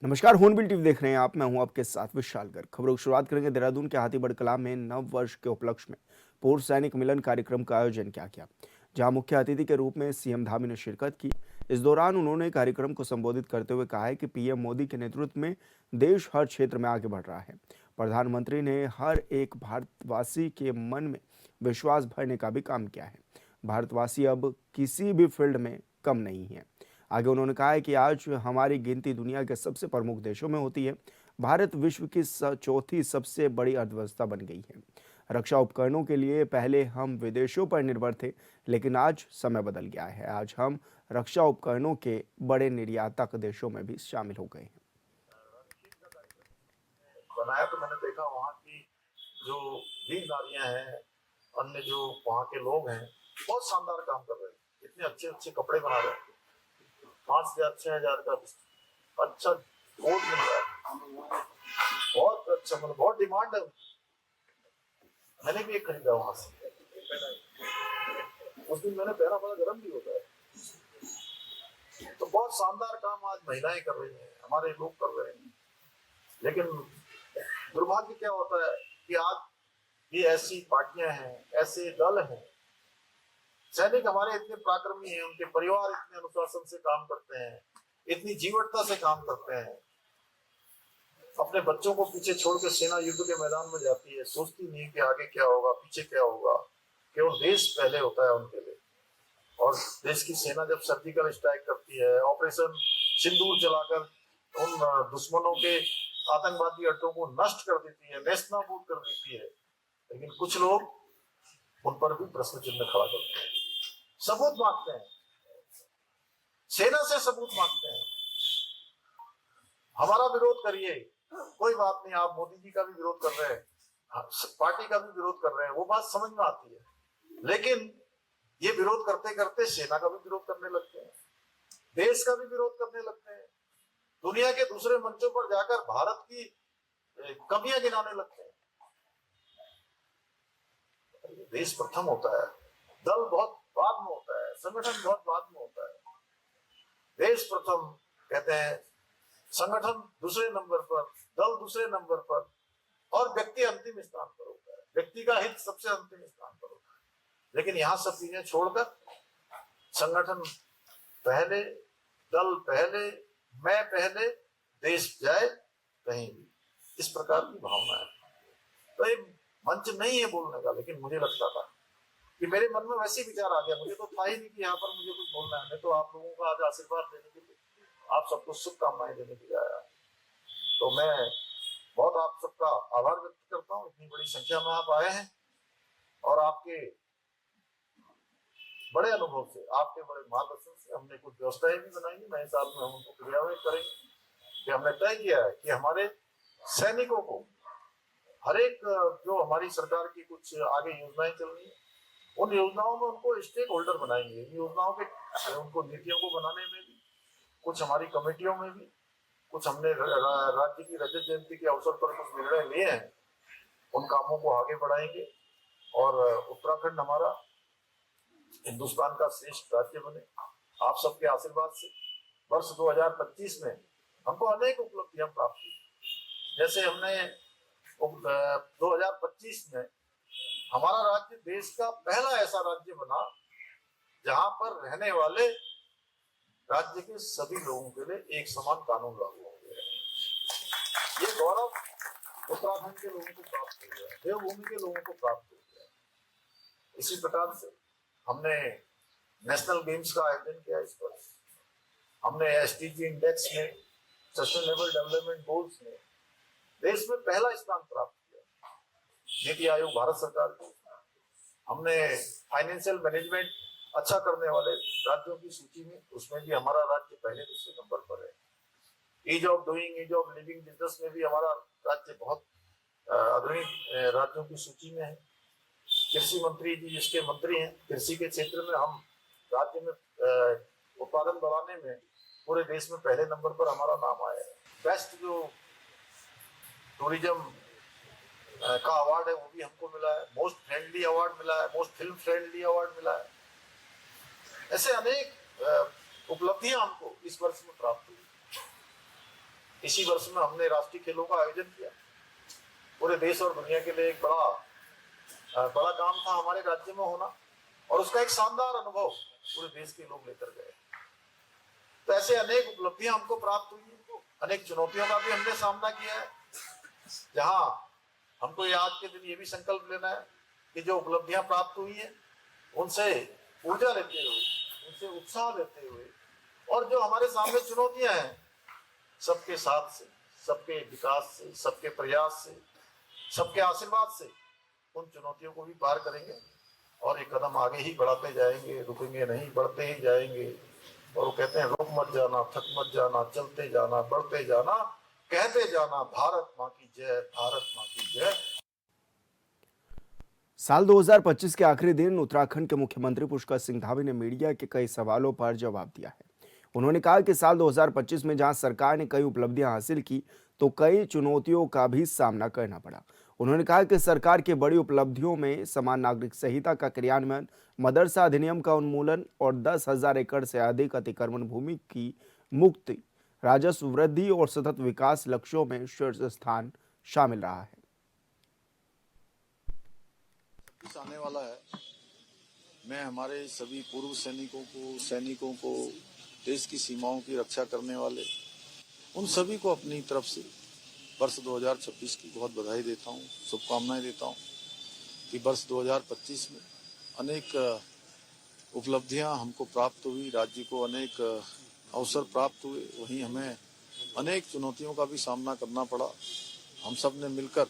नमस्कार, hornbill TV देख रहे हैं आप। मैं हूं आपके साथ विशाल गर्ग। खबरों की शुरुआत करेंगे देहरादून के हाथीबड़ कला में नव वर्ष के उपलक्ष्य में पूर्व सैनिक मिलन कार्यक्रम का आयोजन किया गया, जहां मुख्य अतिथि के रूप में सीएम धामी ने शिरकत की। इस दौरान उन्होंने कार्यक्रम को संबोधित करते हुए कहा है कि पीएम मोदी के नेतृत्व में देश हर क्षेत्र में आगे बढ़ रहा है। प्रधानमंत्री ने हर एक भारतवासी के मन में विश्वास भरने का भी काम किया है। भारतवासी अब किसी भी फील्ड में कम नहीं है। आगे उन्होंने कहा है कि आज हमारी गिनती दुनिया के सबसे प्रमुख देशों में होती है। भारत विश्व की चौथी सबसे बड़ी अर्थव्यवस्था बन गई है। रक्षा उपकरणों के लिए पहले हम विदेशों पर निर्भर थे, लेकिन आज समय बदल गया है। आज हम रक्षा उपकरणों के बड़े निर्यातक देशों में भी शामिल हो गए हैं। बनाया तो मैंने देखा वहाँ की जो वीर नारियां हैं, अन्य जो वहाँ के लोग हैं, बहुत शानदार काम कर रहे हैं। इतने अच्छे अच्छे कपड़े बना रहे हैं। 5,000 6,000 का अच्छा कोट मिल रहा है। बहुत अच्छा, मतलब बहुत डिमांड है। मैंने भी एक खरीदा वहां से। उस दिन मैंने पहना, बड़ा गर्म भी होता है। तो बहुत शानदार काम आज महिलाएं कर रही हैं, हमारे लोग कर रहे हैं। लेकिन दुर्भाग्य क्या होता है कि आज ये ऐसी पार्टियां हैं, ऐसे दल हैं। सैनिक हमारे इतने पराक्रमी हैं, उनके परिवार इतने अनुशासन से काम करते हैं, इतनी जीवटता से काम करते हैं। अपने बच्चों को पीछे छोड़ के सेना युद्ध के मैदान में जाती है, सोचती नहीं कि आगे क्या होगा, पीछे क्या होगा। केवल देश पहले होता है उनके लिए। और देश की सेना जब सर्जिकल स्ट्राइक करती है, ऑपरेशन सिंदूर चलाकर उन दुश्मनों के आतंकवादी अड्डों को नष्ट कर देती है, नेस्तनाबूद कर देती है, लेकिन कुछ लोग उन पर भी प्रश्न चिन्ह खड़ा करते हैं, सबूत मांगते हैं, सेना से सबूत मांगते हैं। हमारा विरोध करिए, कोई बात नहीं। आप मोदी जी का भी विरोध कर रहे हैं, पार्टी का भी विरोध कर रहे हैं, वो बात समझ में आती है। लेकिन ये विरोध करते करते सेना का भी विरोध करने लगते हैं, देश का भी विरोध करने लगते हैं, दुनिया के दूसरे मंचों पर जाकर भारत की कमियां गिनाने लगते हैं। देश प्रथम होता है, दल बहुत बाद में होता है, संगठन बहुत बाद में होता है। देश प्रथम कहते हैं, संगठन दूसरे नंबर पर, दल दूसरे नंबर पर, और व्यक्ति अंतिम स्थान पर होता है। व्यक्ति का हित सबसे अंतिम स्थान पर होता है। लेकिन यहाँ सब चीजें छोड़कर संगठन पहले, दल पहले, मैं पहले, देश जाए कहीं भी, इस प्रकार की भावना है। तो ये मंच नहीं है बोलने का, लेकिन मुझे लगता था कि मेरे मन में वैसे विचार आ गया। मुझे तो था ही नहीं कि यहाँ पर मुझे कुछ बोलना है। मैं तो आप लोगों का आज आशीर्वाद देने के लिए, आप सबको शुभकामनाएं देने के लिए आया। तो मैं बहुत आप सबका आभार व्यक्त करता हूँ, इतनी बड़ी संख्या में आप आए हैं, और आपके बड़े अनुभव से, आपके बड़े मार्गदर्शन से हमने कुछ व्यवस्थाएं भी बनाई। नए साल में हम उनको क्रियान्वित करेंगे कि हमने तय किया है कि हमारे सैनिकों को हर एक जो हमारी सरकार की कुछ आगे योजनाएं चल रही है, उन योजनाओं में उनको स्टेक होल्डर बनाएंगे। योजनाओं के उनको नीतियों को बनाने में भी, कुछ हमारी कमेटियों में भी, कुछ हमने राज्य की रजत जयंती के अवसर पर कुछ निर्णय लिए हैं, उन कामों को आगे बढ़ाएंगे। और उत्तराखंड हमारा हिंदुस्तान का श्रेष्ठ राज्य बने, आप सबके आशीर्वाद से। वर्ष 2025 में हमको अनेक उपलब्धियां प्राप्त हुई। जैसे हमने 2025 में हमारा राज्य देश का पहला ऐसा राज्य बना जहां पर रहने वाले राज्य के सभी लोगों के लिए एक समान कानून लागू हो गया। ये गौरव उत्तराखंड के लोगों को प्राप्त हो गया, देवभूमि के लोगों को प्राप्त हो गया। इसी प्रकार से हमने नेशनल गेम्स का आयोजन किया। इस पर हमने एसडीजी इंडेक्स में, सस्टेनेबल डेवलपमेंट गोल्स में देश में पहला स्थान प्राप्त किया। नीति आयोग भारत सरकार को हमने फाइनेंशियल मैनेजमेंट अच्छा करने वाले राज्यों की सूची में, उसमें भी हमारा राज्य पहले दूसरे नंबर पर है। Ease of doing, ease of living business में भी हमारा राज्य बहुत अग्रणी राज्यों की सूची में है। कृषि मंत्री जी जिसके मंत्री हैं, कृषि के क्षेत्र में हम राज्य में उत्पादन बढ़ाने में पूरे देश में पहले नंबर पर हमारा नाम आया है। बेस्ट जो टूरिज्म का अवार्ड है वो भी हमको मिला है, मोस्ट फ्रेंडली अवार्ड मिला है, मोस्ट फिल्म फ्रेंडली अवार्ड मिला है। ऐसे अनेक उपलब्धियां हमको इस वर्ष में प्राप्त हुई। इसी वर्ष में हमने राष्ट्रीय खेलों का आयोजन किया। पूरे देश और दुनिया के लिए एक बड़ा काम था हमारे राज्य में होना, और उसका एक शानदार अनुभव पूरे देश के लोग लेकर गए। तो ऐसे अनेक उपलब्धियां हमको प्राप्त हुई, अनेक चुनौतियों का भी हमने सामना किया है, जहां हमको ये आज के दिन ये भी संकल्प लेना है कि जो उपलब्धियां प्राप्त हुई है उनसे ऊर्जा लेते हुए, उनसे उत्साह लेते हुए, और जो हमारे सामने चुनौतियां हैं सबके साथ से, सबके विकास से, सबके प्रयास से, सबके आशीर्वाद से उन चुनौतियों को भी पार करेंगे और एक कदम आगे ही बढ़ाते जाएंगे, रुकेंगे नहीं, बढ़ते ही जाएंगे। और वो कहते हैं रुक मत जाना, थक मत जाना, चलते जाना, बढ़ते जाना, कहते जाना भारत माँ की जय, भारत माँ की जय। साल 2025 के आखिरी दिन उत्तराखंड के मुख्यमंत्री पुष्कर सिंह धामी ने मीडिया के कई सवालों पर जवाब दिया है। उन्होंने कहा कि साल 2025 में जहां सरकार ने कई उपलब्धियां हासिल की, तो कई चुनौतियों का भी सामना करना पड़ा। उन्होंने कहा कि सरकार की बड़ी उपलब्धियों में समान नागरिक संहिता का क्रियान्वयन, मदरसा अधिनियम का उन्मूलन और 10,000 एकड़ से अधिक अतिक्रमण भूमि की मुक्ति, राजस्व वृद्धि और सतत विकास लक्ष्यों में शीर्ष स्थान शामिल रहा है। आने वाला है, मैं हमारे सभी पूर्व सैनिकों को देश की सीमाओं की रक्षा करने वाले उन सभी को अपनी तरफ से वर्ष 2026 की बहुत बधाई देता हूँ, शुभकामनाएं देता हूँ कि वर्ष 2025 में अनेक उपलब्धियां हमको प्राप्त हुई, राज्य को अनेक अवसर प्राप्त हुए, वहीं हमें अनेक चुनौतियों का भी सामना करना पड़ा। हम सब ने मिलकर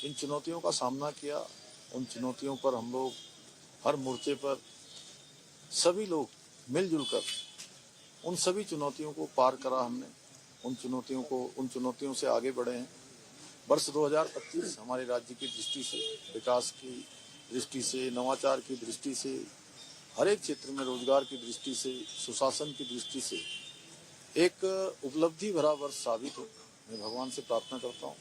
इन चुनौतियों का सामना किया। उन चुनौतियों पर हम लोग हर मोर्चे पर सभी लोग मिलजुल कर उन सभी चुनौतियों को पार करा हमने, उन चुनौतियों से आगे बढ़े हैं। वर्ष 2025 हमारे राज्य की दृष्टि से, विकास की दृष्टि से, नवाचार की दृष्टि से, हर एक क्षेत्र में रोजगार की दृष्टि से, सुशासन की दृष्टि से एक उपलब्धि भरा वर्ष साबित हो। मैं भगवान से प्रार्थना करता हूँ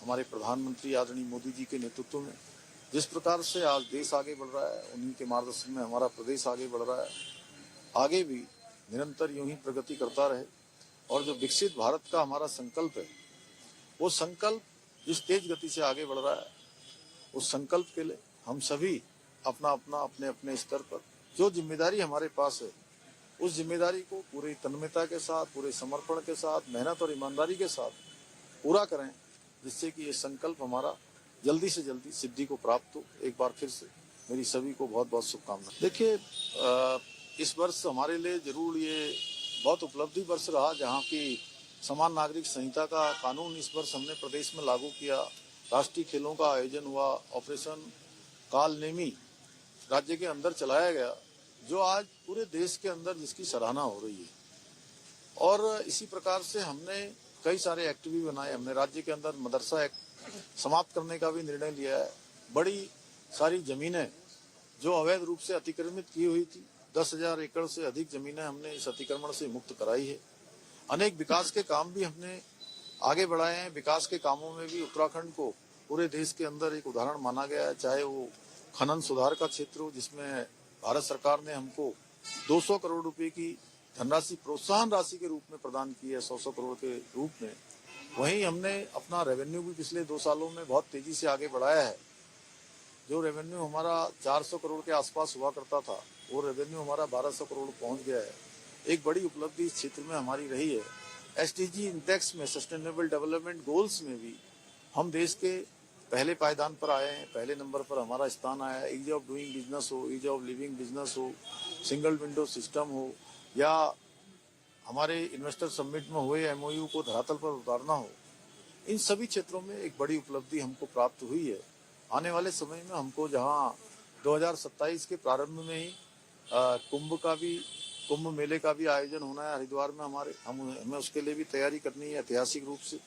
हमारे प्रधानमंत्री आदरणीय मोदी जी के नेतृत्व में जिस प्रकार से आज देश आगे बढ़ रहा है, उन्हीं के मार्गदर्शन में हमारा प्रदेश आगे बढ़ रहा है, आगे भी निरंतर यूं ही प्रगति करता रहे। और जो विकसित भारत का हमारा संकल्प है, वो संकल्प जिस तेज गति से आगे बढ़ रहा है, उस संकल्प के लिए हम सभी अपने अपने स्तर पर जो जिम्मेदारी हमारे पास है, उस जिम्मेदारी को पूरी तन्मयता के साथ, पूरे समर्पण के साथ, मेहनत और ईमानदारी के साथ पूरा करें, जिससे कि ये संकल्प हमारा जल्दी से जल्दी सिद्धि को प्राप्त हो। एक बार फिर से मेरी सभी को बहुत बहुत शुभकामनाएं। देखिए, इस वर्ष हमारे लिए जरूर ये बहुत उपलब्धि वर्ष रहा, जहाँ की समान नागरिक संहिता का कानून इस वर्ष हमने प्रदेश में लागू किया, राष्ट्रीय खेलों का आयोजन हुआ, ऑपरेशन काल नेमी राज्य के अंदर चलाया गया, जो आज पूरे देश के अंदर जिसकी सराहना हो रही है। और इसी प्रकार से हमने कई सारे एक्ट भी बनाए। हमने राज्य के अंदर मदरसा एक्ट समाप्त करने का भी निर्णय लिया है। बड़ी सारी जमीनें जो अवैध रूप से अतिक्रमित की हुई थी, 10,000 एकड़ से अधिक जमीनें हमने इस अतिक्रमण से मुक्त कराई है। अनेक विकास के काम भी हमने आगे बढ़ाए हैं। विकास के कामों में भी उत्तराखंड को पूरे देश के अंदर एक उदाहरण माना गया है, चाहे वो खनन सुधार का क्षेत्र हो, जिसमें भारत सरकार ने हमको 200 करोड़ रुपए की धनराशि प्रोत्साहन राशि के रूप में प्रदान की है, 100 करोड़ के रूप में। वहीं हमने अपना रेवेन्यू भी पिछले 2 सालों में बहुत तेजी से आगे बढ़ाया है। जो रेवेन्यू हमारा 400 करोड़ के आसपास हुआ करता था, वो रेवेन्यू हमारा 1200 करोड़ पहुंच गया है। एक बड़ी उपलब्धि इस क्षेत्र में हमारी रही है। SDG इंडेक्स में, सस्टेनेबल डेवलपमेंट गोल्स में भी हम देश के पहले पायदान पर आए हैं, पहले नंबर पर हमारा स्थान आया है। ईज ऑफ डूइंग बिजनेस हो, ईज ऑफ लिविंग बिजनेस हो, सिंगल विंडो सिस्टम हो, या हमारे इन्वेस्टर समिट में हुए MOU को धरातल पर उतारना हो, इन सभी क्षेत्रों में एक बड़ी उपलब्धि हमको प्राप्त हुई है। आने वाले समय में हमको जहां 2027 के प्रारंभ में ही कुंभ मेले का भी आयोजन होना है हरिद्वार में हमें उसके लिए भी तैयारी करनी है। ऐतिहासिक रूप से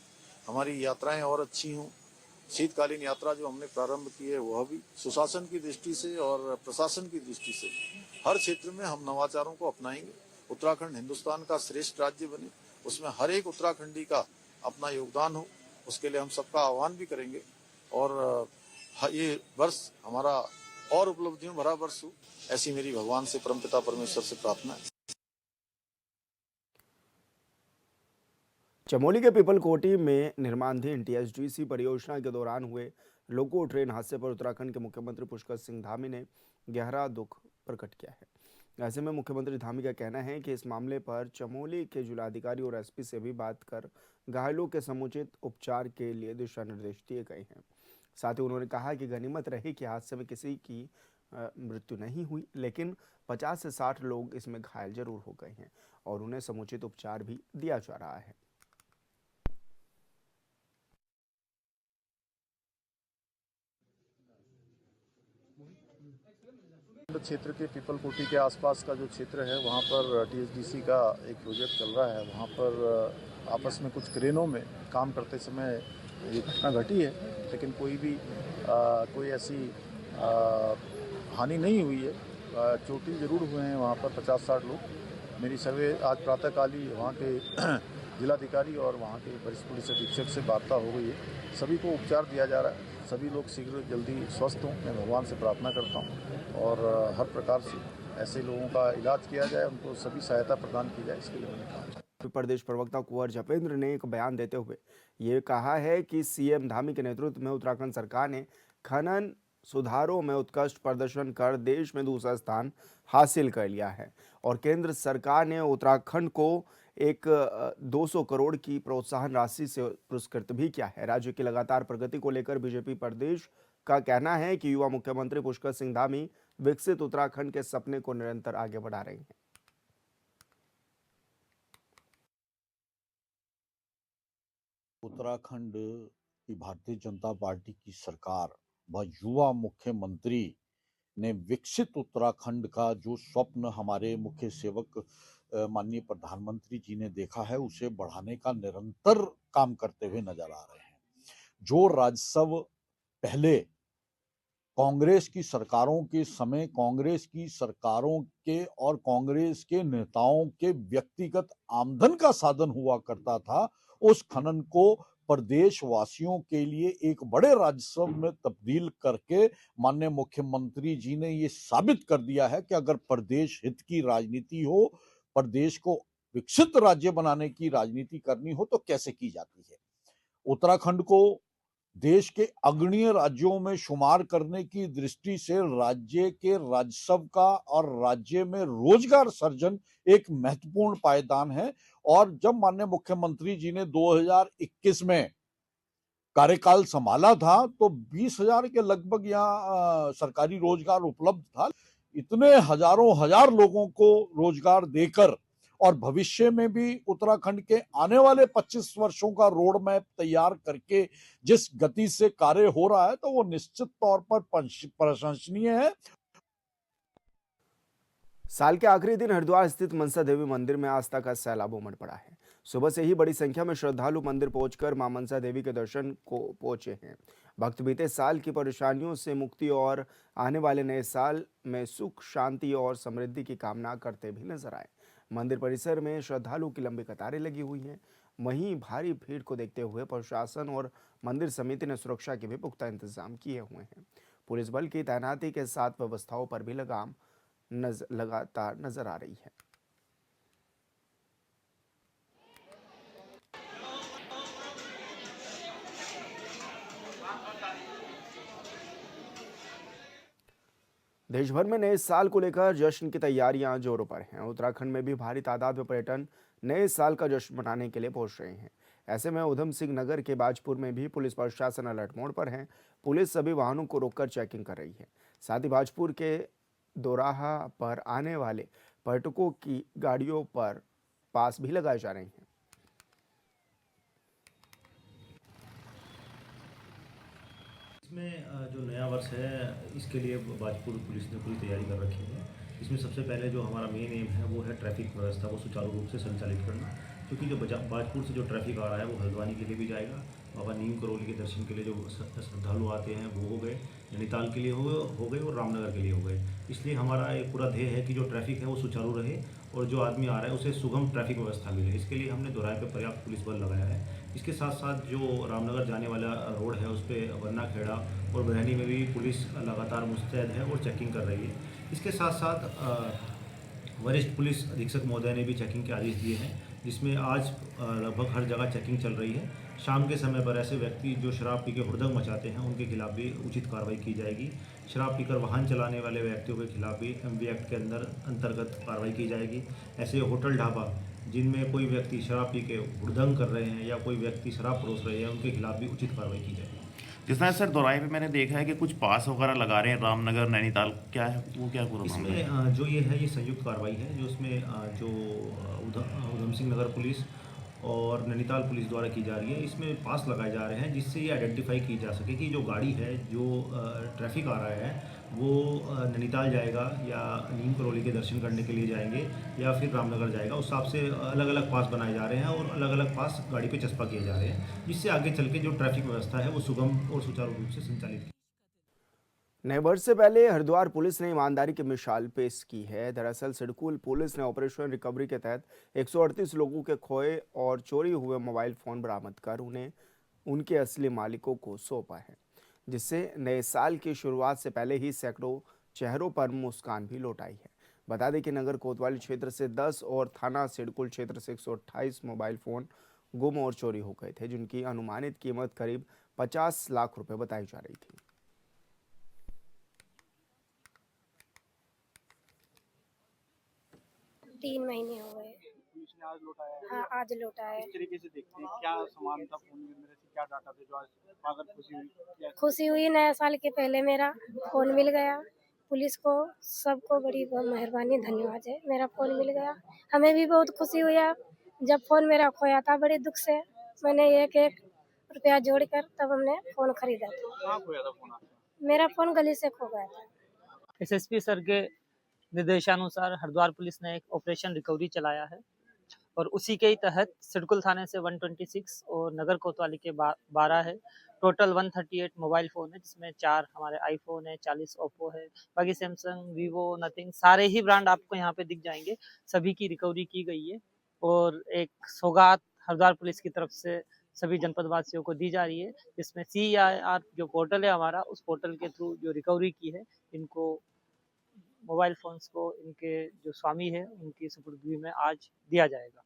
हमारी यात्राएं और अच्छी हों। शीतकालीन यात्रा जो हमने प्रारंभ की है, वह भी सुशासन की दृष्टि से और प्रशासन की दृष्टि से हर क्षेत्र में हम नवाचारों को अपनाएंगे। उत्तराखंड हिंदुस्तान का श्रेष्ठ राज्य बने, उसमें हर एक उत्तराखंडी का अपना योगदान हो, उसके लिए हम सबका आह्वान भी करेंगे। और ये वर्ष हमारा और उपलब्धियों भरा वर्ष हो, ऐसी मेरी भगवान से, परमपिता परमेश्वर से प्रार्थना है। चमोली के पीपलकोटी में निर्माणाधीन टीएचडीसी परियोजना के दौरान हुए लोको ट्रेन हादसे पर उत्तराखंड के मुख्यमंत्री पुष्कर सिंह धामी ने गहरा दुख प्रकट किया है। ऐसे में मुख्यमंत्री धामी का कहना है कि इस मामले पर चमोली के जिलाधिकारी और एसपी से भी बात कर घायलों के समुचित उपचार के लिए दिशा निर्देश दिए गए हैं। साथ ही उन्होंने कहा कि गनीमत रही कि हादसे में किसी की मृत्यु नहीं हुई, लेकिन 50 से 60 लोग इसमें घायल जरूर हो गए हैं और उन्हें समुचित उपचार भी दिया जा रहा है। क्षेत्र के पीपलकोटी के आसपास का जो क्षेत्र है वहाँ पर टीएचडीसी का एक प्रोजेक्ट चल रहा है। वहाँ पर आपस में कुछ क्रेनों में काम करते समय ये घटना घटी है, लेकिन कोई ऐसी हानि नहीं हुई है। चोटिल जरूर हुए हैं वहाँ पर 50-60 लोग। मेरी सर्वे आज प्रातःकाल ही वहाँ के जिलाधिकारी और वहाँ के वरिष्ठ पुलिस अधीक्षक से वार्ता हो गई है। सभी को उपचार दिया जा रहा है। सभी लोग शीघ्र जल्दी स्वस्थ हों, मैं भगवान से प्रार्थना करता हूँ और हर प्रकार से ऐसे लोगों का इलाज किया जाए, उनको सभी सहायता प्रदान की जाए, इसके लिए मैंने कहा। प्रदेश प्रवक्ता कुंवर जपेंद्र ने एक बयान देते हुए ये कहा है कि सीएम धामी के नेतृत्व में उत्तराखंड सरकार ने खनन सुधारों में उत्कृष्ट प्रदर्शन कर देश में दूसरा स्थान हासिल कर लिया है और केंद्र सरकार ने उत्तराखंड को एक 200 करोड़ की प्रोत्साहन राशि से पुरस्कृत भी किया है। राज्य की लगातार प्रगति को लेकर बीजेपी प्रदेश का कहना है कि युवा मुख्यमंत्री पुष्कर सिंह धामी विकसित उत्तराखंड के सपने को निरंतर आगे बढ़ा रहे हैं। उत्तराखंड की भारतीय जनता पार्टी की सरकार व युवा मुख्यमंत्री ने विकसित उत्तराखंड का जो स्वप्न हमारे मुख्य सेवक माननीय प्रधानमंत्री जी ने देखा है, उसे बढ़ाने का निरंतर काम करते हुए नजर आ रहे हैं। जो राजस्व पहले कांग्रेस की सरकारों के समय कांग्रेस की सरकारों के और कांग्रेस के नेताओं के व्यक्तिगत आमदन का साधन हुआ करता था, उस खनन को प्रदेशवासियों के लिए एक बड़े राजस्व में तब्दील करके माननीय मुख्यमंत्री जी ने ये साबित कर दिया है कि अगर प्रदेश हित की राजनीति हो, प्रदेश को विकसित राज्य बनाने की राजनीति करनी हो तो कैसे की जाती है। उत्तराखंड को देश के अग्रणीय राज्यों में शुमार करने की दृष्टि से राज्य के राजस्व का और राज्य में रोजगार सर्जन एक महत्वपूर्ण पायदान है। और जब माननीय मुख्यमंत्री जी ने 2021 में कार्यकाल संभाला था तो 20,000 के लगभग यहाँ सरकारी रोजगार उपलब्ध था। इतने हजारों हजार लोगों को रोजगार देकर और भविष्य में भी उत्तराखंड के आने वाले 25 वर्षों का रोड मैप तैयार करके जिस गति से कार्य हो रहा है तो वो निश्चित तौर पर प्रशंसनीय है। साल के आखिरी दिन हरिद्वार स्थित मनसा देवी मंदिर में आस्था का सैलाब उमड़ पड़ा है। सुबह से ही बड़ी संख्या में श्रद्धालु मंदिर पहुंचकर मां मनसा देवी के दर्शन को पहुंचे हैं। भक्त बीते साल की परेशानियों से मुक्ति और आने वाले नए साल में सुख, शांति और समृद्धि की कामना करते भी नजर आए। मंदिर परिसर में श्रद्धालुओं की लंबी कतारें लगी हुई हैं। वहीं भारी भीड़ को देखते हुए प्रशासन और मंदिर समिति ने सुरक्षा के भी पुख्ता इंतजाम किए हुए हैं। पुलिस बल की तैनाती के साथ व्यवस्थाओं पर भी लगाम लगातार नजर आ रही है। देश भर में नए साल को लेकर जश्न की तैयारियां जोरों पर हैं। उत्तराखंड में भी भारी तादाद में पर्यटन नए साल का जश्न मनाने के लिए पहुंच रहे हैं। ऐसे में उधम सिंह नगर के बाजपुर में भी पुलिस प्रशासन अलर्ट मोड पर है। पुलिस सभी वाहनों को रोककर चेकिंग कर रही है। साथ ही बाजपुर के दोराहा पर आने वाले पर्यटकों की गाड़ियों पर पास भी लगाए जा रहे हैं। इसमें जो नया वर्ष है इसके लिए बाजपुर पुलिस ने पूरी तैयारी कर रखी है। इसमें सबसे पहले जो हमारा मेन एम है वो है ट्रैफिक व्यवस्था को सुचारू रूप से संचालित करना, क्योंकि जो बाजपुर से जो ट्रैफिक आ रहा है वो हल्द्वानी के लिए भी जाएगा। बाबा नीम करोली के दर्शन के लिए जो श्रद्धालु आते हैं वो हो गए, नैनीताल के लिए हो गए और रामनगर के लिए हो गए। इसलिए हमारा एक पूरा ध्येय है कि जो ट्रैफिक है वो सुचारू रहे और जो आदमी आ रहा है उसे सुगम ट्रैफिक व्यवस्था मिले। इसके लिए हमने दोराहे पे पर्याप्त पुलिस बल लगाया है। इसके साथ साथ जो रामनगर जाने वाला रोड है उस पर वन्ना खेड़ा और बरहनी में भी पुलिस लगातार मुस्तैद है और चेकिंग कर रही है। इसके साथ साथ वरिष्ठ पुलिस अधीक्षक महोदय ने भी चेकिंग के आदेश दिए हैं। जिसमें आज लगभग हर जगह चेकिंग चल रही है। शाम के समय पर ऐसे व्यक्ति जो शराब पी के हुड़दंग मचाते हैं उनके खिलाफ भी उचित कार्रवाई की जाएगी। शराब पीकर वाहन चलाने वाले व्यक्तियों के खिलाफ भी एमवी एक्ट के अंतर्गत कार्रवाई की जाएगी। ऐसे होटल ढाबा जिनमें कोई व्यक्ति शराब पी के हुड़दंग कर रहे हैं या कोई व्यक्ति शराब परोस रहे हैं उनके खिलाफ भी उचित कार्रवाई की जाएगी। जिस तरह सर दोराई पे मैंने देखा है कि कुछ पास वगैरह लगा रहे हैं रामनगर नैनीताल, क्या है वो, क्या पूरा मामला है? इसमें जो ये है ये संयुक्त कार्रवाई है जो इसमें जो उधम सिंह नगर पुलिस और नैनीताल पुलिस द्वारा की जा रही है। इसमें पास लगाए जा रहे हैं जिससे ये आइडेंटिफाई की जा सके कि जो गाड़ी है जो ट्रैफिक आ रहा है वो नैनीताल जाएगा या नीम करौली के दर्शन करने के लिए जाएंगे या फिर रामनगर जाएगा। उस हिसाब से अलग अलग पास बनाए जा रहे हैं और अलग अलग पास गाड़ी पे चस्पा किए जा रहे हैं जिससे आगे चल के जो ट्रैफिक व्यवस्था है वो सुगम और सुचारू रूप से संचालित की। नए वर्ष से पहले हरिद्वार पुलिस ने ईमानदारी की मिसाल पेश की है। दरअसल सिडकुल पुलिस ने ऑपरेशन रिकवरी के तहत 138 लोगों के खोए और चोरी हुए मोबाइल फोन बरामद कर उन्हें उनके असली मालिकों को सौंपा है, जिससे नए साल की शुरुआत से पहले ही सैकड़ों चेहरों पर मुस्कान भी लौट आई है। बता दें कि नगर कोतवाली क्षेत्र से 10 और थाना सिडकुल क्षेत्र से 128 मोबाइल फोन गुम और चोरी हो गए थे, जिनकी अनुमानित कीमत करीब 50 लाख रुपए बताई जा रही थी। 3 महीने हो गए। पुलिस ने आज लौटाया है। हाँ, आज लौटा है। किस तरीके से देखते हैं, क्या सामान था फोन में, मेरे से क्या डाटा थे जो आज पाकर खुशी हुई? क्या खुशी हुई, नया साल के पहले मेरा फ़ोन मिल गया। पुलिस को सबको बड़ी मेहरबानी, धन्यवाद है, मेरा फ़ोन मिल गया। हमें भी बहुत खुशी हुआ जब फ़ोन मेरा खोया था। बड़े दुख से मैंने एक रुपया जोड़कर तब हमने फ़ोन खरीदा था। कहाँ खोया था फोन आपका? मेरा फ़ोन गली से खो गया था। एसएसपी सर के निर्देशानुसार हरिद्वार पुलिस ने एक ऑपरेशन रिकवरी चलाया है और उसी के ही तहत सिडकुल थाने से 126 और नगर कोतवाली के 12 है। टोटल 138 मोबाइल फ़ोन है, जिसमें 4 हमारे आईफोन है, 40 ओप्पो है, बाकी सैमसंग, वीवो, नथिंग, सारे ही ब्रांड आपको यहाँ पे दिख जाएंगे। सभी की रिकवरी की गई है और एक सौगात हरिद्वार पुलिस की तरफ से सभी जनपद वासियों को दी जा रही है, जिसमें CIR जो पोर्टल है हमारा, उस पोर्टल के थ्रू जो रिकवरी की है इनको मोबाइल फोन्स को इनके जो स्वामी है उनकी सुपुर्दगी में आज दिया जाएगा।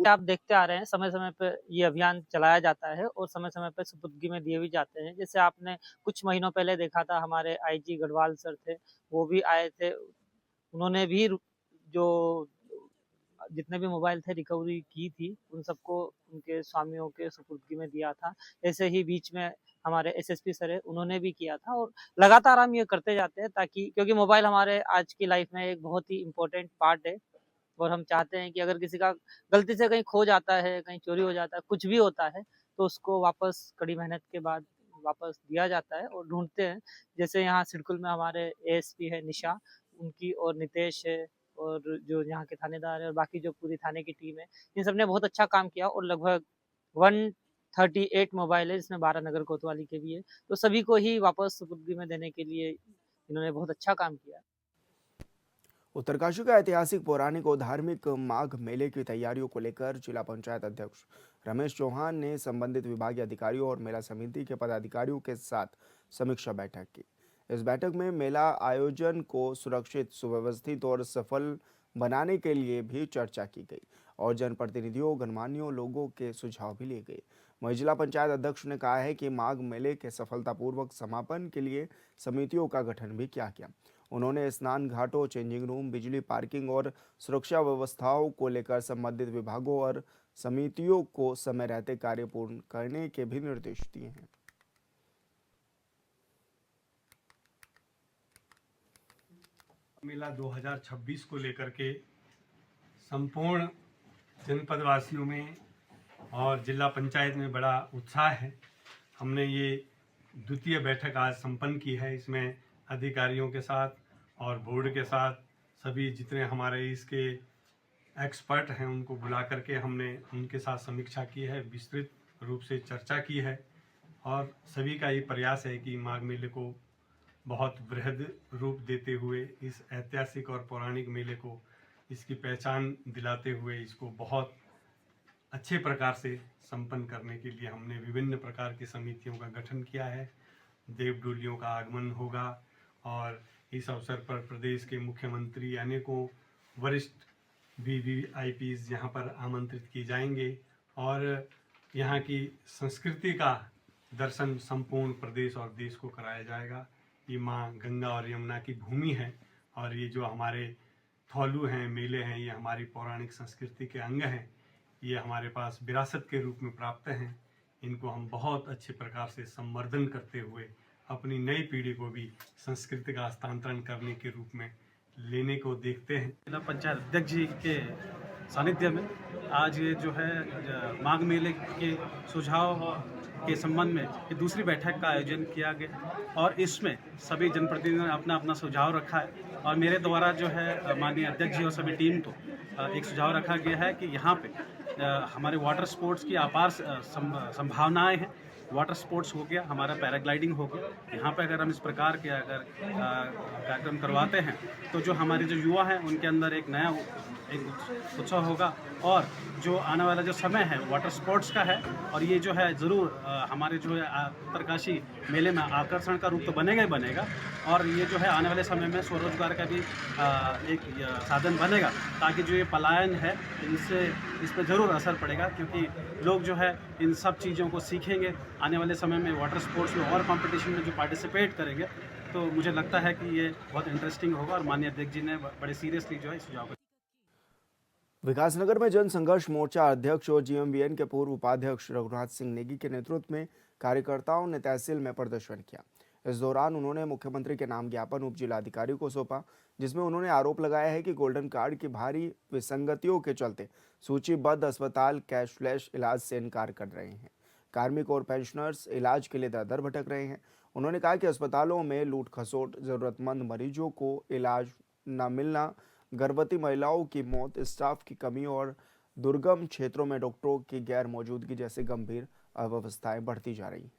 आप देखते आ रहे हैं समय समय पे ये अभियान चलाया जाता है और समय समय पे सुपुर्दगी में दिए भी जाते हैं। जैसे आपने कुछ महीनों पहले देखा था, हमारे IG गढ़वाल सर थे, वो भी आए थे, उन्होंने भी जो जितने भी मोबाइल थे रिकवरी की थी उन सबको उनके स्वामियों के सुपुर्दगी में दिया था। ऐसे ही बीच में हमारे SSP सर है, उन्होंने भी किया था और लगातार हम ये करते जाते हैं ताकि, क्योंकि मोबाइल हमारे आज की लाइफ में एक बहुत ही इम्पोर्टेंट पार्ट है और हम चाहते हैं कि अगर किसी का गलती से कहीं खो जाता है, कहीं चोरी हो जाता है, कुछ भी होता है तो उसको वापस कड़ी मेहनत के बाद वापस दिया जाता है और ढूंढते हैं। जैसे यहाँ सिडकुल में हमारे ASP है निशा, उनकी और नितेश है और जो यहाँ के थानेदार है और बाकी जो पूरी थाने की टीम है, इन सब ने बहुत अच्छा काम किया और लगभग 138 मोबाइल है, जिसमें 12 नगर कोतवाली के भी है, तो सभी को ही वापस सुपुर्दगी में देने के लिए इन्होंने बहुत अच्छा काम किया। उत्तरकाशी का ऐतिहासिक पौराणिक और धार्मिक माघ मेले की तैयारियों को लेकर जिला पंचायत अध्यक्ष रमेश चौहान ने संबंधित विभागीय अधिकारियों और मेला समिति के पदाधिकारियों के साथ समीक्षा बैठक की। इस बैठक में मेला आयोजन को सुरक्षित, सुव्यवस्थित और सफल बनाने के लिए भी चर्चा की गई और जनप्रतिनिधियों, गणमान्य लोगों के सुझाव भी लिए गए। वहीं जिला पंचायत अध्यक्ष ने कहा है कि माघ मेले के सफलतापूर्वक समापन के लिए समितियों का गठन भी किया गया। उन्होंने स्नान घाटों, चेंजिंग रूम, बिजली, पार्किंग और सुरक्षा व्यवस्थाओं को लेकर संबंधित विभागों और समितियों को समय रहते कार्य पूर्ण करने के भी निर्देश दिए हैं। मेला 2026 को लेकर के संपूर्ण जनपद वासियों में और जिला पंचायत में बड़ा उत्साह है। हमने ये द्वितीय बैठक आज संपन्न की है। इसमें अधिकारियों के साथ और बोर्ड के साथ सभी जितने हमारे इसके एक्सपर्ट हैं उनको बुला करके हमने उनके साथ समीक्षा की है, विस्तृत रूप से चर्चा की है और सभी का ये प्रयास है कि माघ मेले को बहुत वृहद रूप देते हुए, इस ऐतिहासिक और पौराणिक मेले को इसकी पहचान दिलाते हुए इसको बहुत अच्छे प्रकार से संपन्न करने के लिए हमने विभिन्न प्रकार की समितियों का गठन किया है। देव डोलियों का आगमन होगा और इस अवसर पर प्रदेश के मुख्यमंत्री, अनेकों वरिष्ठ VVIPs यहाँ पर आमंत्रित किए जाएंगे और यहाँ की संस्कृति का दर्शन संपूर्ण प्रदेश और देश को कराया जाएगा। ये माँ गंगा और यमुना की भूमि है और ये जो हमारे थौलू हैं, मेले हैं, ये हमारी पौराणिक संस्कृति के अंग हैं। ये हमारे पास विरासत के रूप में प्राप्त हैं। इनको हम बहुत अच्छे प्रकार से संवर्धन करते हुए अपनी नई पीढ़ी को भी संस्कृति का हस्तांतरण करने के रूप में लेने को देखते हैं। जिला पंचायत अध्यक्ष जी के सानिध्य में आज ये जो है माघ मेले के सुझाव के संबंध में ये दूसरी बैठक का आयोजन किया गया और इसमें सभी जनप्रतिनिधियों ने अपना अपना सुझाव रखा है और मेरे द्वारा जो है माननीय अध्यक्ष जी और सभी टीम को एक सुझाव रखा गया है कि यहाँ पे हमारे वाटर स्पोर्ट्स की अपार संभावनाएं हैं। वाटर स्पोर्ट्स हो गया, हमारा पैराग्लाइडिंग हो गया। यहाँ पे अगर हम इस प्रकार के अगर कार्यक्रम करवाते हैं तो जो हमारे जो युवा हैं उनके अंदर एक नया एक उत्साह होगा और जो आने वाला जो समय है वाटर स्पोर्ट्स का है और ये जो है ज़रूर हमारे जो है उत्तरकाशी मेले में आकर्षण का रूप तो बनेगा ही बनेगा और ये जो है आने वाले समय में स्वरोजगार का भी एक साधन बनेगा ताकि जो ये पलायन है इससे इस पर ज़रूर असर पड़ेगा क्योंकि लोग जो है इन सब चीज़ों को सीखेंगे। आने वाले समय में वाटर स्पोर्ट्स में और कंपटीशन में जो पार्टिसिपेट करेंगे तो मुझे लगता है कि ये बहुत इंटरेस्टिंग होगा और माननीय अध्यक्ष जी ने बड़े सीरियसली जो है इस सुझाव को। विकासनगर में जन संघर्ष मोर्चा अध्यक्ष और GMVN के पूर्व उपाध्यक्ष रघुनाथ सिंह नेगी के नेतृत्व में कार्यकर्ताओं ने तहसील में प्रदर्शन किया। इस दौरान उन्होंने मुख्यमंत्री के नाम ज्ञापन उप जिलाधिकारी को सौंपा जिसमें उन्होंने आरोप लगाया है कि गोल्डन कार्ड की भारी विसंगतियों के चलते सूचीबद्ध अस्पताल कैशलेस इलाज से इनकार कर रहे हैं। कार्मिक और पेंशनर्स इलाज के लिए दर भटक रहे हैं। उन्होंने कहा कि अस्पतालों में लूट खसोट, जरूरतमंद मरीजों को इलाज न मिलना, गर्भवती महिलाओं की मौत, स्टाफ की कमी और दुर्गम क्षेत्रों में डॉक्टरों की गैर मौजूदगी जैसी गंभीर अव्यवस्थाएं बढ़ती जा रही हैं।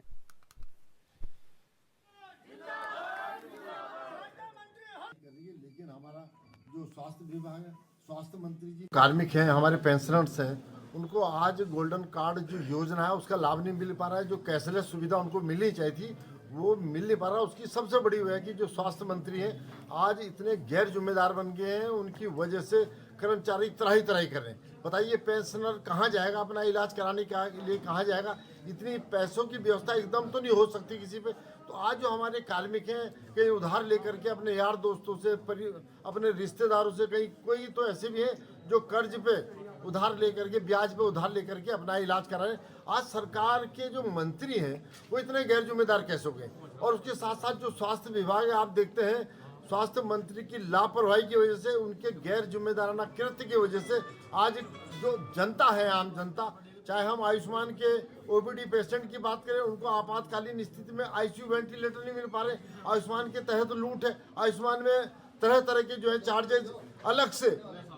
लेकिन हमारा जो स्वास्थ्य विभाग है, स्वास्थ्य मंत्री जी कार्मिक हैं, हमारे पेंशनर्स हैं, उनको आज गोल्डन कार्ड जो योजना है उसका लाभ नहीं मिल पा रहा है। जो कैशलेस सुविधा उनको मिलनी चाहिए थी वो मिल नहीं पा रहा। उसकी सबसे बड़ी वजह है कि जो स्वास्थ्य मंत्री हैं आज इतने गैर जिम्मेदार बन गए हैं, उनकी वजह से कर्मचारी तराही कर रहे हैं। बताइए पेंशनर कहाँ जाएगा अपना इलाज कराने के लिए, कहाँ जाएगा? इतनी पैसों की व्यवस्था एकदम तो नहीं हो सकती किसी पे। तो आज जो हमारे कार्मिक हैं कहीं उधार लेकर के अपने यार दोस्तों से, अपने रिश्तेदारों से, कहीं कोई तो ऐसे भी हैं जो कर्ज पे उधार लेकर के, ब्याज पे उधार लेकर के अपना इलाज करा रहे हैं। आज सरकार के जो मंत्री हैं वो इतने गैर जिम्मेदार कैसे हो गए? और उसके साथ साथ जो स्वास्थ्य विभाग है, आप देखते हैं स्वास्थ्य मंत्री की लापरवाही की वजह से, उनके गैर जिम्मेदाराना कृत्य की वजह से आज जो जनता है, आम जनता, चाहे हम आयुष्मान के OPD पेशेंट की बात करें, उनको आपातकालीन स्थिति में ICU वेंटिलेटर नहीं मिल पा रहे। आयुष्मान के तहत लूट है। आयुष्मान में तरह तरह के जो है चार्जेज अलग से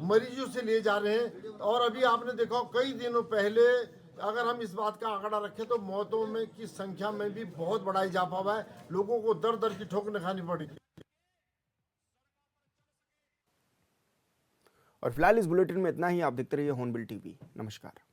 मरीजों से लिए जा रहे हैं। और अभी आपने देखा कई दिनों पहले अगर हम इस बात का आंकड़ा रखें तो मौतों में की संख्या में भी बहुत बड़ा इजाफा हुआ है। लोगों को दर दर की ठोकर खानी पड़ी। और फिलहाल इस बुलेटिन में इतना ही। आप देखते रहिए हॉर्नबिल TV। नमस्कार।